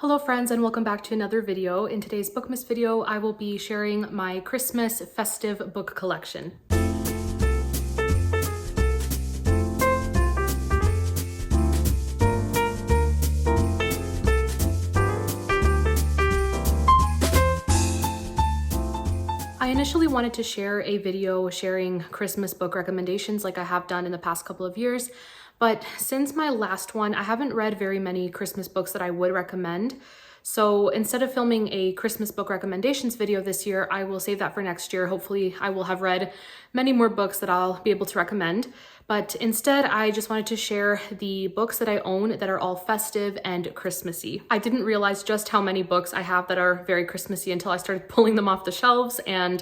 Hello friends, and welcome back to another video. In today's Bookmas video, I will be sharing my Christmas festive book collection. I initially wanted to share a video sharing Christmas book recommendations like I have done in the past couple of years, but since my last one, I haven't read very many Christmas books that I would recommend. So instead of filming a Christmas book recommendations video this year, I will save that for next year. Hopefully I will have read many more books that I'll be able to recommend. But instead, I just wanted to share the books that I own that are all festive and Christmassy. I didn't realize just how many books I have that are very Christmassy until I started pulling them off the shelves, and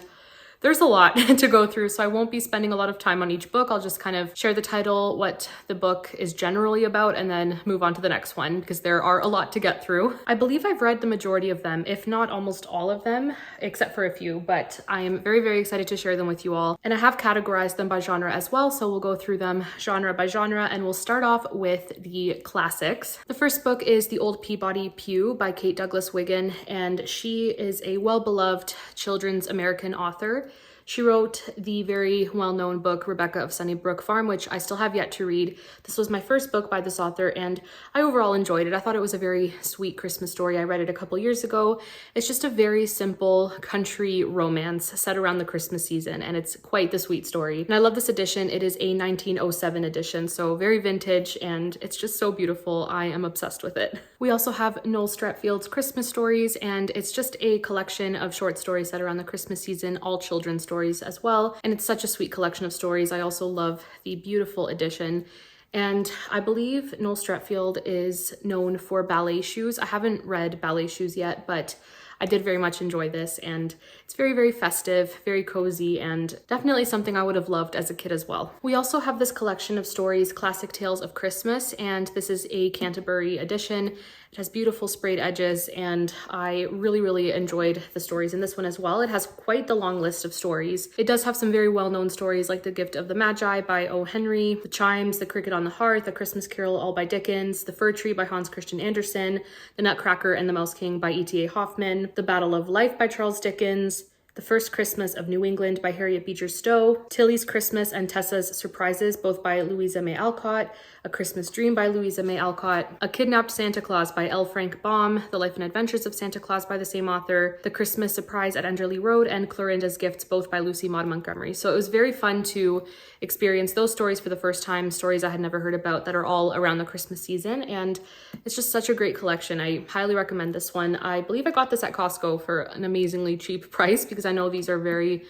there's a lot to go through, so I won't be spending a lot of time on each book. I'll just kind of share the title, what the book is generally about, and then move on to the next one because there are a lot to get through. I believe I've read the majority of them, if not almost all of them, except for a few, but I am very, very excited to share them with you all. And I have categorized them by genre as well, so we'll go through them genre by genre, and we'll start off with the classics. The first book is The Old Peabody Pew by Kate Douglas Wiggin, and she is a well-beloved children's American author. She wrote the very well-known book, Rebecca of Sunnybrook Farm, which I still have yet to read. This was my first book by this author, and I overall enjoyed it. I thought it was a very sweet Christmas story. I read it a couple years ago. It's just a very simple country romance set around the Christmas season, and it's quite the sweet story. And I love this edition. It is a 1907 edition, so very vintage, and it's just so beautiful. I am obsessed with it. We also have Noel Stratfield's Christmas Stories, and it's just a collection of short stories set around the Christmas season, all children's stories as well, and it's such a sweet collection of stories. I also love the beautiful edition, and I believe Noel Stratfield is known for ballet shoes. I haven't read Ballet Shoes yet, but I did very much enjoy this, and it's very, very festive, very cozy, and definitely something I would have loved as a kid as well. We also have this collection of stories, Classic Tales of Christmas, and this is a Canterbury edition. It has beautiful sprayed edges, and I really, really enjoyed the stories in this one as well. It has quite the long list of stories. It does have some very well-known stories like The Gift of the Magi by O. Henry, The Chimes, The Cricket on the Hearth, A Christmas Carol all by Dickens, The Fir Tree by Hans Christian Andersen, The Nutcracker and the Mouse King by E.T.A. Hoffman, The Battle of Life by Charles Dickens, The First Christmas of New England by Harriet Beecher Stowe, Tilly's Christmas and Tessa's Surprises, both by Louisa May Alcott, A Christmas Dream by Louisa May Alcott, A Kidnapped Santa Claus by L. Frank Baum, The Life and Adventures of Santa Claus by the same author, The Christmas Surprise at Enderley Road, and Clorinda's Gifts, both by Lucy Maud Montgomery. So it was very fun to experience those stories for the first time, stories I had never heard about that are all around the Christmas season, and it's just such a great collection. I highly recommend this one. I believe I got this at Costco for an amazingly cheap price because I know these are very,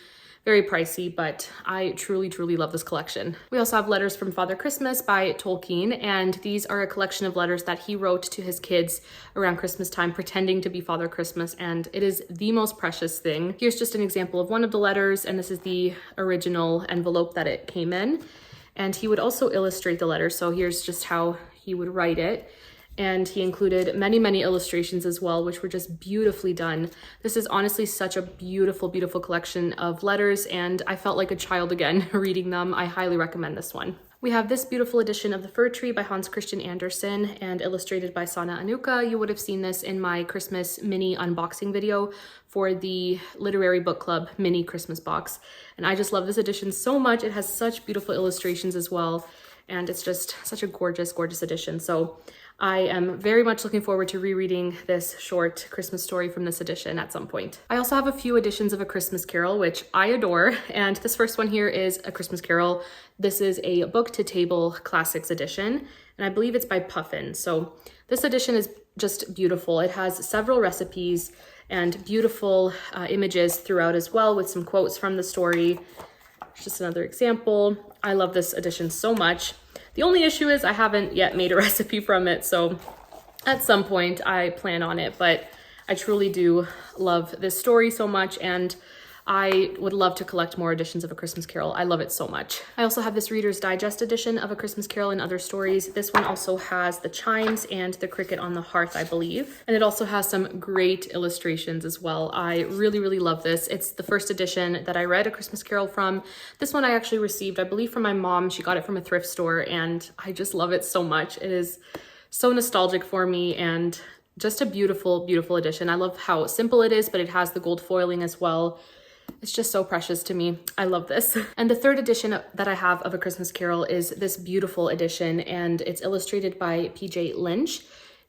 very pricey, but I truly, truly love this collection. We also have Letters from Father Christmas by Tolkien, and these are a collection of letters that he wrote to his kids around Christmas time, pretending to be Father Christmas, and it is the most precious thing. Here's just an example of one of the letters, and this is the original envelope that it came in, and he would also illustrate the letter, so here's just how he would write it. And he included many, many illustrations as well, which were just beautifully done. This is honestly such a beautiful, beautiful collection of letters, and I felt like a child again reading them. I highly recommend this one. We have this beautiful edition of The Fir Tree by Hans Christian Andersen and illustrated by Sana Anuka. You would have seen this in my Christmas mini unboxing video for the Literary Book Club mini Christmas box. And I just love this edition so much. It has such beautiful illustrations as well, and it's just such a gorgeous, gorgeous edition. So I am very much looking forward to rereading this short Christmas story from this edition at some point. I also have a few editions of A Christmas Carol, which I adore, and this first one here is A Christmas Carol. This is a book to table classics edition, and I believe it's by Puffin. So this edition is just beautiful. It has several recipes and beautiful images throughout as well, with some quotes from the story. Just another example. I love this edition so much. The only issue is I haven't yet made a recipe from it, so at some point I plan on it, but I truly do love this story so much, and I would love to collect more editions of A Christmas Carol. I love it so much. I also have this Reader's Digest edition of A Christmas Carol and Other Stories. This one also has The Chimes and The Cricket on the Hearth, I believe. And it also has some great illustrations as well. I really, really love this. It's the first edition that I read A Christmas Carol from. This one I actually received, I believe, from my mom. She got it from a thrift store, and I just love it so much. It is so nostalgic for me, and Just a beautiful, beautiful edition. I love how simple it is, but it has the gold foiling as well. It's just so precious to me. I love this. And the third edition that I have of A Christmas Carol is this beautiful edition, and it's illustrated by PJ Lynch.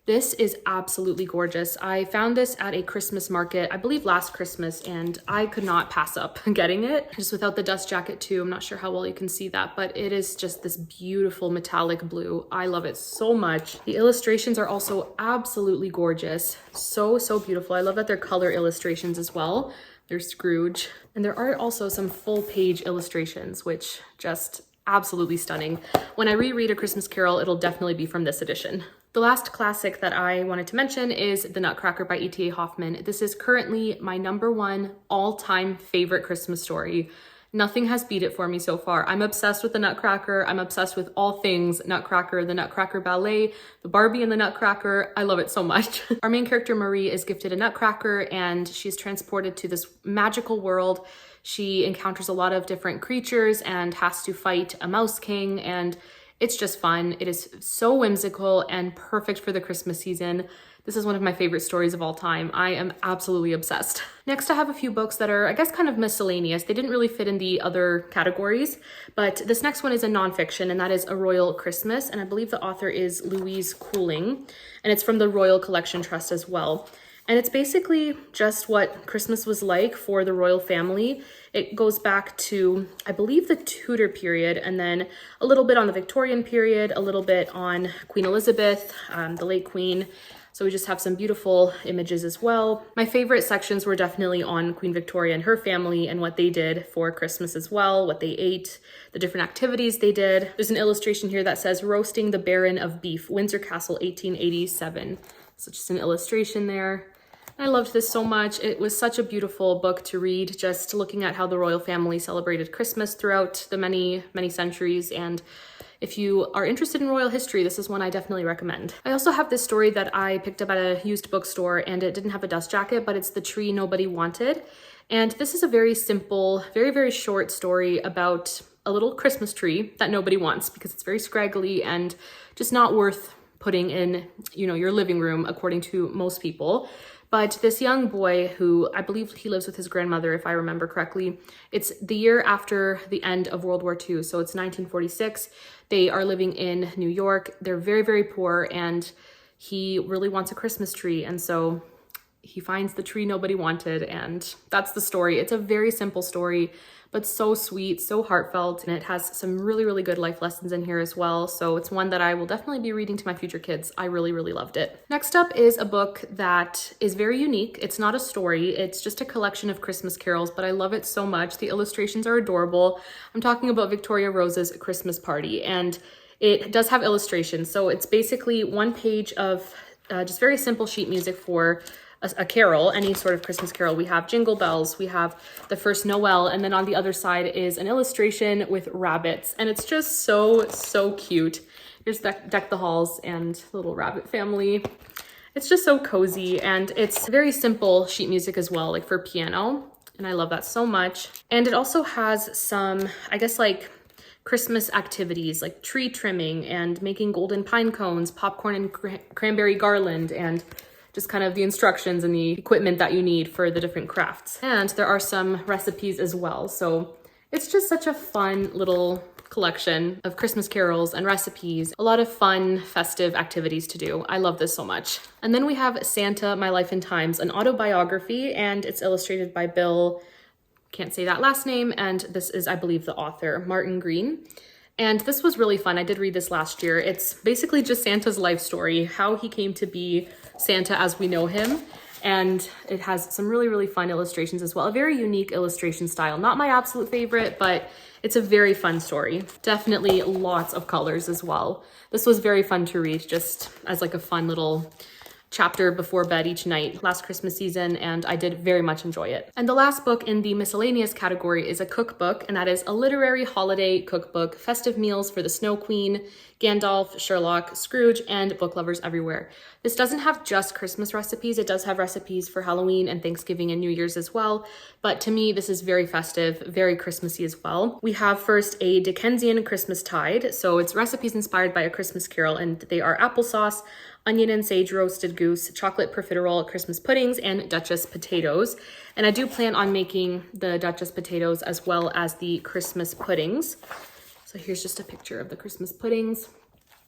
This is absolutely gorgeous. I found this at a Christmas market, I believe last Christmas, and I could not pass up getting it. Just without the dust jacket too. I'm not sure how well you can see that, but it is just this beautiful metallic blue. I love it so much. The illustrations are also absolutely gorgeous. So, so beautiful. I love that they're color illustrations as well. There's Scrooge. And there are also some full page illustrations, which just absolutely stunning. When I reread A Christmas Carol, it'll definitely be from this edition. The last classic that I wanted to mention is The Nutcracker by E.T.A. Hoffman. This is currently my #1 all-time favorite Christmas story. Nothing has beat it for me so far. I'm obsessed with the Nutcracker. I'm obsessed with all things Nutcracker, the Nutcracker Ballet, the Barbie and the Nutcracker. I love it so much. Our main character, Marie, is gifted a Nutcracker and she's transported to this magical world. She encounters a lot of different creatures and has to fight a Mouse King, and it's just fun. It is so whimsical and perfect for the Christmas season. This is one of my favorite stories of all time. I am absolutely obsessed. Next, I have a few books that are, I guess, kind of miscellaneous. They didn't really fit in the other categories, but this next one is a nonfiction, and that is A Royal Christmas, and I believe the author is Louise Cooling, and it's from the Royal Collection Trust as well. And it's basically just what Christmas was like for the royal family. It goes back to, I believe, the Tudor period, and then a little bit on the Victorian period, a little bit on Queen Elizabeth, the late Queen. So we just have some beautiful images as well. My favorite sections were definitely on Queen Victoria and her family and what they did for Christmas as well, what they ate, the different activities they did. There's an illustration here that says Roasting the Baron of Beef, Windsor Castle, 1887. So just an illustration there. I loved this so much. It was such a beautiful book to read, just looking at how the royal family celebrated Christmas throughout the many, many centuries. And if you are interested in royal history, this is one I definitely recommend. I also have this story that I picked up at a used bookstore, and it didn't have a dust jacket, but it's The Tree Nobody Wanted. And this is a very simple, very, very short story about a little Christmas tree that nobody wants because it's very scraggly and just not worth putting in, your living room, according to most people. But this young boy, who I believe he lives with his grandmother, if I remember correctly, it's the year after the end of World War II. So it's 1946. They are living in New York. They're very, very poor, and he really wants a Christmas tree. And so he finds the tree nobody wanted, and that's the story. It's a very simple story, but so sweet, so heartfelt, and it has some really, really good life lessons in here as well. So it's one that I will definitely be reading to my future kids. I really, really loved it. Next up is a book that is very unique. It's not a story, it's just a collection of Christmas carols, but I love it so much. The illustrations are adorable. I'm talking about Victoria Rose's Christmas Party, and it does have illustrations. So it's basically one page of just very simple sheet music for a carol, any sort of Christmas carol. We have Jingle Bells, we have the First Noel, and then on the other side is an illustration with rabbits, and it's just so, so cute. Here's Deck the Halls and the little rabbit family. It's just so cozy, and it's very simple sheet music as well, like for piano, and I love that so much. And it also has some, I guess, like Christmas activities like tree trimming and making golden pine cones, popcorn and cranberry garland, and just kind of the instructions and the equipment that you need for the different crafts. And there are some recipes as well. So it's just such a fun little collection of Christmas carols and recipes. A lot of fun, festive activities to do. I love this so much. And then we have Santa, My Life in Times, an autobiography, and it's illustrated by Bill, can't say that last name, and this is, I believe, the author, Martin Green. And this was really fun. I did read this last year. It's basically just Santa's life story, how he came to be Santa as we know him. And it has some really, really fun illustrations as well. A very unique illustration style. Not my absolute favorite, but it's a very fun story. Definitely lots of colors as well. This was very fun to read, just as like a fun little chapter before bed each night last Christmas season, and I did very much enjoy it. And the last book in the miscellaneous category is a cookbook, and that is A Literary Holiday Cookbook, Festive Meals for the Snow Queen, Gandalf, Sherlock, Scrooge, and book lovers everywhere. This doesn't have just Christmas recipes. It does have recipes for Halloween and Thanksgiving and New Year's as well. But to me, this is very festive, very Christmassy as well. We have first a Dickensian Christmas Tide. So it's recipes inspired by A Christmas Carol, and they are applesauce, onion and sage roasted goose, chocolate profiterole Christmas puddings, and Duchess potatoes. And I do plan on making the Duchess potatoes as well as the Christmas puddings. So here's just a picture of the Christmas puddings.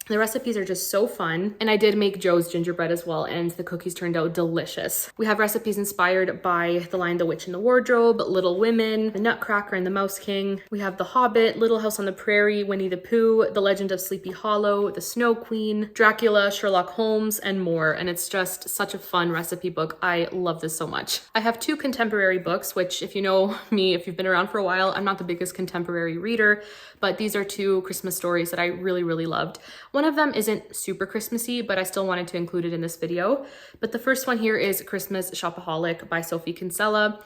The recipes are just so fun. And I did make Joe's gingerbread as well, and the cookies turned out delicious. We have recipes inspired by The Lion, the Witch, and the Wardrobe, Little Women, The Nutcracker and the Mouse King. We have The Hobbit, Little House on the Prairie, Winnie the Pooh, The Legend of Sleepy Hollow, The Snow Queen, Dracula, Sherlock Holmes, and more. And it's just such a fun recipe book. I love this so much. I have 2 contemporary books, which if you know me, if you've been around for a while, I'm not the biggest contemporary reader, but these are 2 Christmas stories that I really, really loved. One of them isn't super Christmassy, but I still wanted to include it in this video. But the first one here is Christmas Shopaholic by Sophie Kinsella.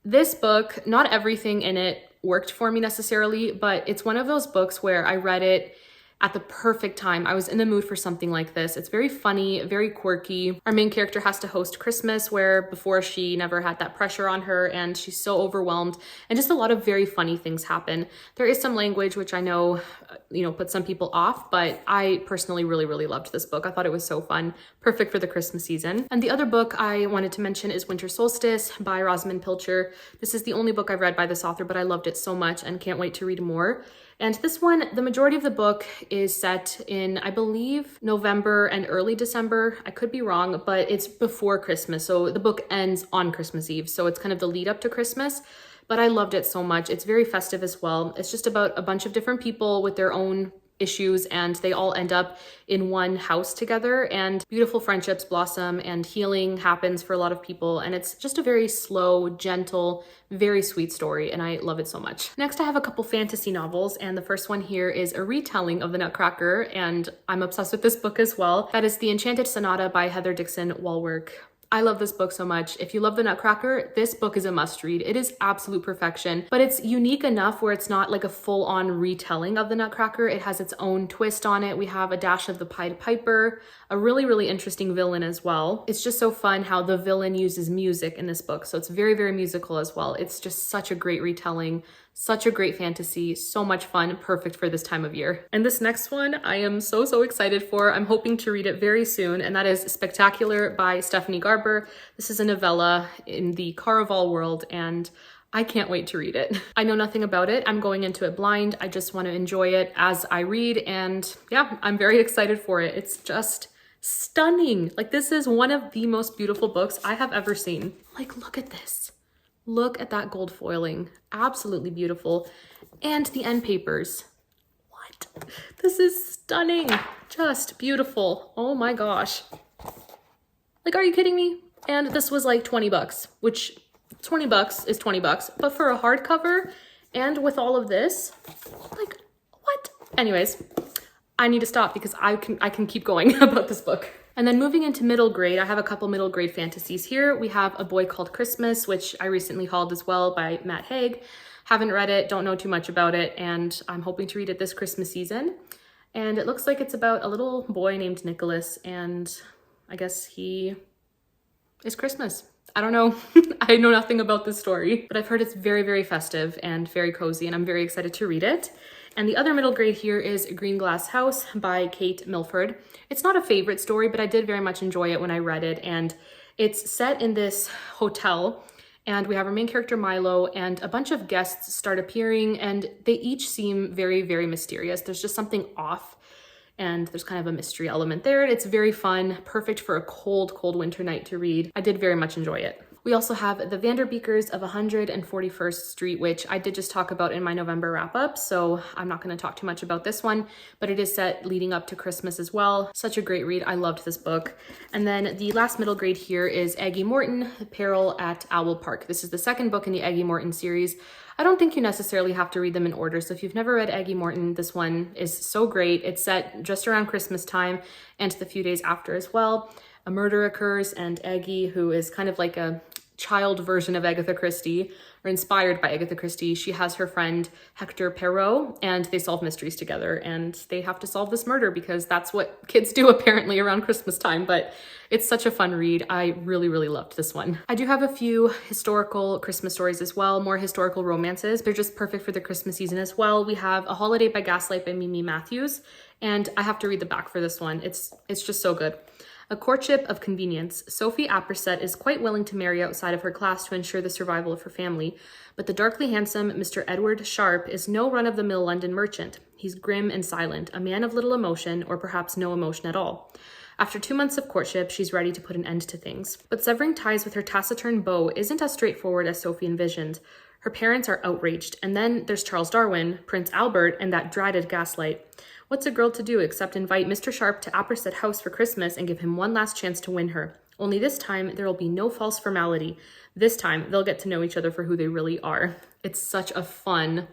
This book, not everything in it worked for me necessarily, but it's one of those books where I read it at the perfect time. I was in the mood for something like this. It's very funny, very quirky. Our main character has to host Christmas, where before she never had that pressure on her, and she's so overwhelmed, and just a lot of very funny things happen. There is some language which I know, puts some people off, but I personally really, really loved this book. I thought it was so fun, perfect for the Christmas season. And the other book I wanted to mention is Winter Solstice by Rosamund Pilcher. This is the only book I've read by this author, but I loved it so much and can't wait to read more. And this one, the majority of the book is set in, I believe, November and early December. I could be wrong, but it's before Christmas. So the book ends on Christmas Eve. So it's kind of the lead up to Christmas, but I loved it so much. It's very festive as well. It's just about a bunch of different people with their own issues, and they all end up in one house together, and beautiful friendships blossom and healing happens for a lot of people. And it's just a very slow, gentle, very sweet story, and I love it so much. Next, I have a couple fantasy novels, and the first one here is a retelling of The Nutcracker, and I'm obsessed with this book as well. That is The Enchanted Sonata by Heather Dixon Walwork. I love this book so much. If you love The Nutcracker, this book is a must read. It is absolute perfection, but it's unique enough where it's not like a full-on retelling of The Nutcracker. It has its own twist on it. We have a dash of the Pied Piper, a really, really interesting villain as well. It's just so fun how the villain uses music in this book. So it's very, very musical as well. It's just such a great retelling, such a great fantasy, so much fun, perfect for this time of year. And this next one I am so, so excited for. I'm hoping to read it very soon, and that is Spectacular by Stephanie Garber. This is a novella in the Caraval world, and I can't wait to read it. I know nothing about it. I'm going into it blind. I just want to enjoy it as I read, and yeah, I'm very excited for it. It's just stunning. Like, this is one of the most beautiful books I have ever seen. Like, look at this. Look at that gold foiling. Absolutely beautiful. And the end papers. What? This is stunning. Just beautiful. Oh my gosh. Like, are you kidding me? And this was like 20 bucks, which 20 bucks is 20 bucks. But for a hardcover and with all of this, like, what? Anyways, I need to stop because I can keep going about this book. And then moving into middle grade, I have a couple middle grade fantasies here. We have A Boy Called Christmas, which I recently hauled as well by Matt Haig. Haven't read it, don't know too much about it, and I'm hoping to read it this Christmas season. And it looks like it's about a little boy named Nicholas, and I guess he is Christmas. I don't know. I know nothing about this story, but I've heard it's very, very festive and very cozy, and I'm very excited to read it. And the other middle grade here is Green Glass House by Kate Milford. It's not a favorite story, but I did very much enjoy it when I read it. And it's set in this hotel, and we have our main character Milo, and a bunch of guests start appearing, and they each seem very, very mysterious. There's just something off, and there's kind of a mystery element there. It's very fun, perfect for a cold, cold winter night to read. I did very much enjoy it. We also have The Vanderbeekers of 141st Street, which I did just talk about in my November wrap-up, so I'm not going to talk too much about this one, but it is set leading up to Christmas as well. Such a great read. I loved this book. And then the last middle grade here is Aggie Morton, Peril at Owl Park. This is the second book in the Aggie Morton series. I don't think you necessarily have to read them in order, so if you've never read Aggie Morton, this one is so great. It's set just around Christmas time and the few days after as well. A murder occurs, and Aggie, who is kind of like a child version of Agatha Christie, or inspired by Agatha Christie, she has her friend Hector Perot, and they solve mysteries together, and they have to solve this murder because that's what kids do apparently around Christmas time. But it's such a fun read. I really, really loved this one. I do have a few historical Christmas stories as well, more historical romances. They're just perfect for the Christmas season as well. We have A Holiday by Gaslight by Mimi Matthews, and I have to read the back for this one. It's just so good. A courtship of convenience. Sophie Apperset is quite willing to marry outside of her class to ensure the survival of her family, but the darkly handsome Mr. Edward Sharp is no run-of-the-mill London merchant. He's grim and silent, a man of little emotion, or perhaps no emotion at all. After 2 months of courtship, she's ready to put an end to things. But severing ties with her taciturn beau isn't as straightforward as Sophie envisioned. Her parents are outraged, and then there's Charles Darwin, Prince Albert, and that dreaded Gaslight. What's a girl to do except invite Mr. Sharp to Apperset House for Christmas and give him one last chance to win her? Only this time, there will be no false formality. This time, they'll get to know each other for who they really are. It's such a fun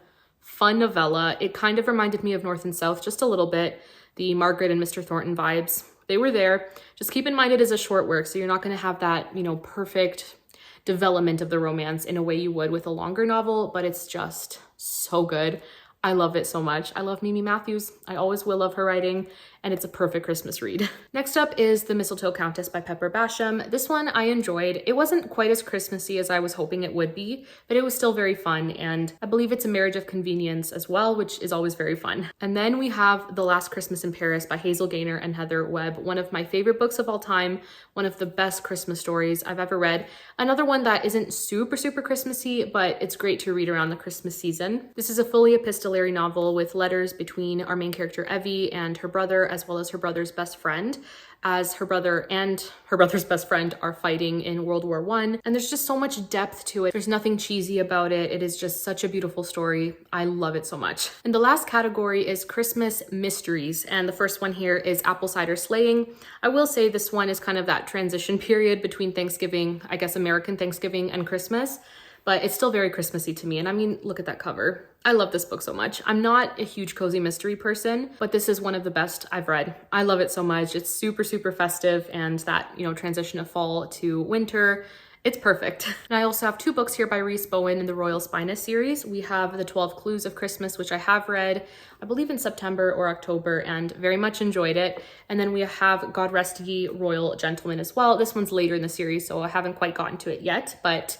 novella. It kind of reminded me of North and South just a little bit, the Margaret and Mr. Thornton vibes. They were there. Just keep in mind it is a short work, so you're not going to have that, perfect development of the romance in a way you would with a longer novel, but it's just so good. I love it so much. I love Mimi Matthews. I always will love her writing, and it's a perfect Christmas read. Next up is The Mistletoe Countess by Pepper Basham. This one I enjoyed. It wasn't quite as Christmassy as I was hoping it would be, but it was still very fun, and I believe it's a marriage of convenience as well, which is always very fun. And then we have The Last Christmas in Paris by Hazel Gaynor and Heather Webb, one of my favorite books of all time, one of the best Christmas stories I've ever read. Another one that isn't super Christmassy, but it's great to read around the Christmas season. This is a fully epistolary novel with letters between our main character Evie and her brother, as well as her brother's best friend, as her brother and her brother's best friend are fighting in World War I. And there's just so much depth to it. There's nothing cheesy about it. It is just such a beautiful story. I love it so much. And the last category is Christmas mysteries. And the first one here is Apple Cider Sleighing. I will say this one is kind of that transition period between Thanksgiving, I guess American Thanksgiving, and Christmas. But it's still very Christmassy to me. And I mean, look at that cover. I love this book so much. I'm not a huge cozy mystery person, but this is one of the best I've read. I love it so much. It's super festive, and that, transition of fall to winter, it's perfect. And I also have 2 books here by Rhys Bowen in the Royal Spinus series. We have The 12 Clues of Christmas, which I have read, I believe in September or October, and very much enjoyed it. And then we have God Rest Ye Royal Gentlemen as well. This one's later in the series, so I haven't quite gotten to it yet, but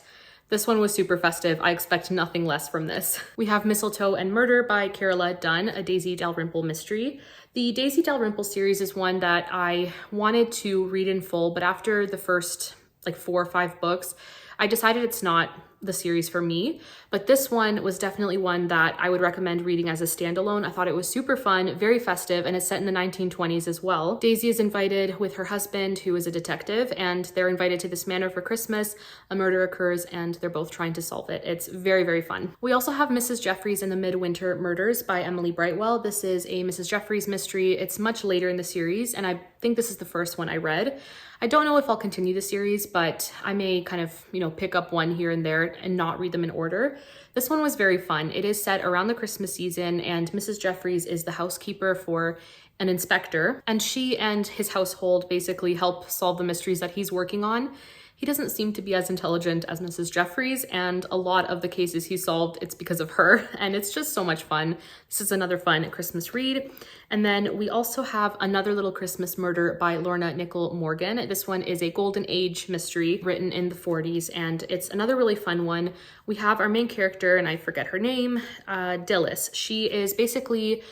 this one was super festive. I expect nothing less from this. We have Mistletoe and Murder by Carola Dunn, a Daisy Dalrymple mystery. The Daisy Dalrymple series is one that I wanted to read in full, but after the first 4 or 5 books, I decided it's not the series for me, but this one was definitely one that I would recommend reading as a standalone. I thought it was super fun, very festive, and it's set in the 1920s as well. Daisy is invited with her husband, who is a detective, and they're invited to this manor for Christmas. A murder occurs, and they're both trying to solve it. It's very fun. We also have Mrs. Jeffries and the Midwinter Murders by Emily Brightwell. This is a Mrs. Jeffries mystery. It's much later in the series, and I think this is the first one I read. I don't know if I'll continue the series, but I may kind of, pick up one here and there and not read them in order. This one was very fun. It is set around the Christmas season, and Mrs. Jeffries is the housekeeper for an inspector, and she and his household basically help solve the mysteries that he's working on. He doesn't seem to be as intelligent as Mrs. Jeffries, and a lot of the cases he solved, it's because of her, and it's just so much fun. This is another fun Christmas read. And then we also have Another Little Christmas Murder by Lorna Nicol Morgan. This one is a Golden Age mystery written in the 40s, and it's another really fun one. We have our main character, and I forget her name, Dilys. She is basically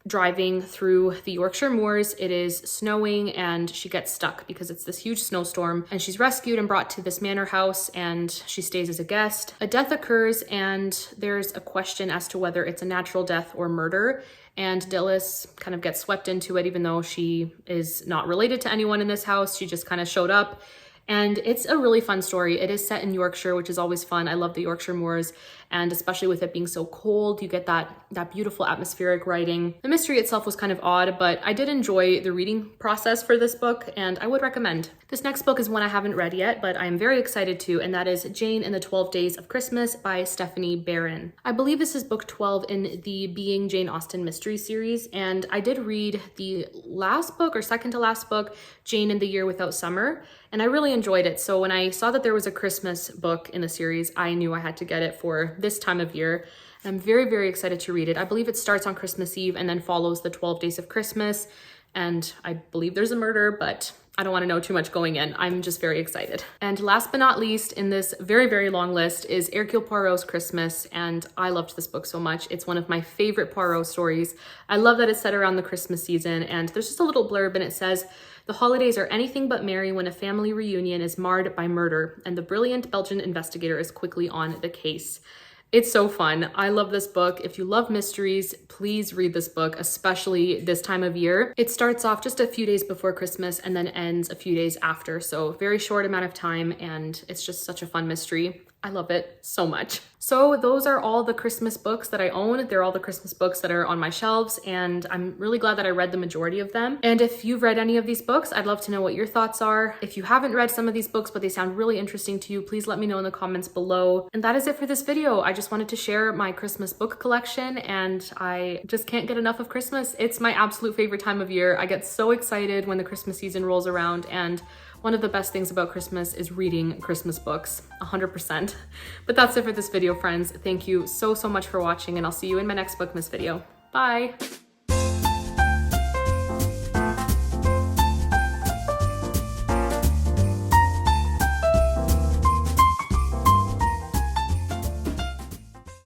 driving through the Yorkshire moors. It is snowing, and she gets stuck because it's this huge snowstorm, and she's rescued and brought to this manor house, and she stays as a guest. A death occurs, and there's a question as to whether it's a natural death or murder, and Dilys kind of gets swept into it, even though she is not related to anyone in this house. She just kind of showed up. And it's a really fun story. It is set in Yorkshire, which is always fun. I love the Yorkshire moors, and especially with it being so cold, you get that beautiful atmospheric writing. The mystery itself was kind of odd, but I did enjoy the reading process for this book, and I would recommend. This next book is one I haven't read yet, but I'm very excited to, and that is Jane and the 12 Days of Christmas by Stephanie Barron. I believe this is book 12 in the Being Jane Austen mystery series, and I did read the last book, or second to last book, Jane and the Year Without Summer, and I really enjoyed it. So when I saw that there was a Christmas book in the series, I knew I had to get it for this time of year. And I'm very excited to read it. I believe it starts on Christmas Eve and then follows the 12 Days of Christmas. And I believe there's a murder, but I don't want to know too much going in. I'm just very excited. And last but not least in this very long list is Hercule Poirot's Christmas. And I loved this book so much. It's one of my favorite Poirot stories. I love that it's set around the Christmas season. And there's just a little blurb, and it says, The holidays are anything but merry when a family reunion is marred by murder, and the brilliant Belgian investigator is quickly on the case. It's so fun. I love this book. If you love mysteries, please read this book, especially this time of year. It starts off just a few days before Christmas and then ends a few days after. So very short amount of time, and it's just such a fun mystery. I love it so much. So those are all the Christmas books that I own. They're all the Christmas books that are on my shelves, and I'm really glad that I read the majority of them. And if you've read any of these books, I'd love to know what your thoughts are. If you haven't read some of these books, but they sound really interesting to you, please let me know in the comments below. And that is it for this video. I just wanted to share my Christmas book collection, and I just can't get enough of Christmas. It's my absolute favorite time of year. I get so excited when the Christmas season rolls around, and one of the best things about Christmas is reading Christmas books, 100%. But that's it for this video, friends. Thank you so much for watching, and I'll see you in my next BOOKMAS video. Bye.